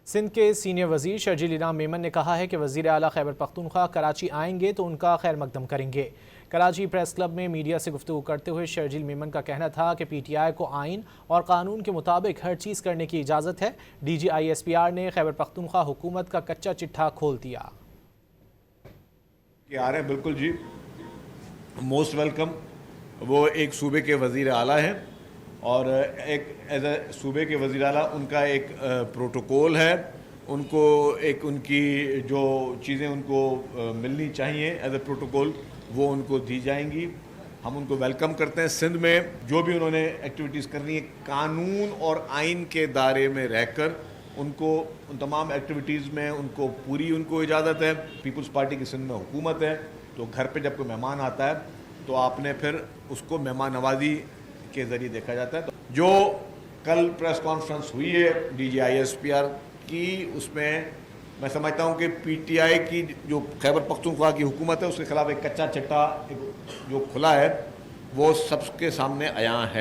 سندھ کے سینئر وزیر شرجیل انعام میمن نے کہا ہے کہ وزیر اعلیٰ خیبر پختونخوا کراچی آئیں گے تو ان کا خیر مقدم کریں گے۔ کراچی پریس کلب میں میڈیا سے گفتگو کرتے ہوئے شرجیل میمن کا کہنا تھا کہ پی ٹی آئی کو آئین اور قانون کے مطابق ہر چیز کرنے کی اجازت ہے۔ D G I S P R نے خیبر پختونخوا حکومت کا کچا چٹھا کھول دیا۔ آ رہے ہیں بالکل جی، موسٹ ویلکم۔ وہ ایک صوبے کے وزیر اعلیٰ ہیں اور ایک ایز اے صوبے کے وزیر اعلیٰ ان کا ایک پروٹوکول ہے، ان کو ایک ان کی جو چیزیں ان کو ملنی چاہیے ایز اے پروٹوکول وہ ان کو دی جائیں گی۔ ہم ان کو ویلکم کرتے ہیں۔ سندھ میں جو بھی انہوں نے ایکٹیویٹیز کرنی ہے قانون اور آئین کے دائرے میں رہ کر ان کو ان تمام ایکٹیویٹیز میں ان کو اجازت ہے۔ پیپلز پارٹی کی سندھ میں حکومت ہے، تو گھر پہ جب کوئی مہمان آتا ہے تو آپ نے پھر اس کو مہمان نوازی کے ذریعے دیکھا جاتا ہے۔ جو کل پریس کانفرنس ہوئی ہے D G I S P R کی، اس میں سمجھتا ہوں کہ پی ٹی آئی کی جو خیبر پختونخوا کی حکومت ہے اس کے خلاف ایک کچا چٹا جو کھلا ہے وہ سب کے سامنے عیاں ہے۔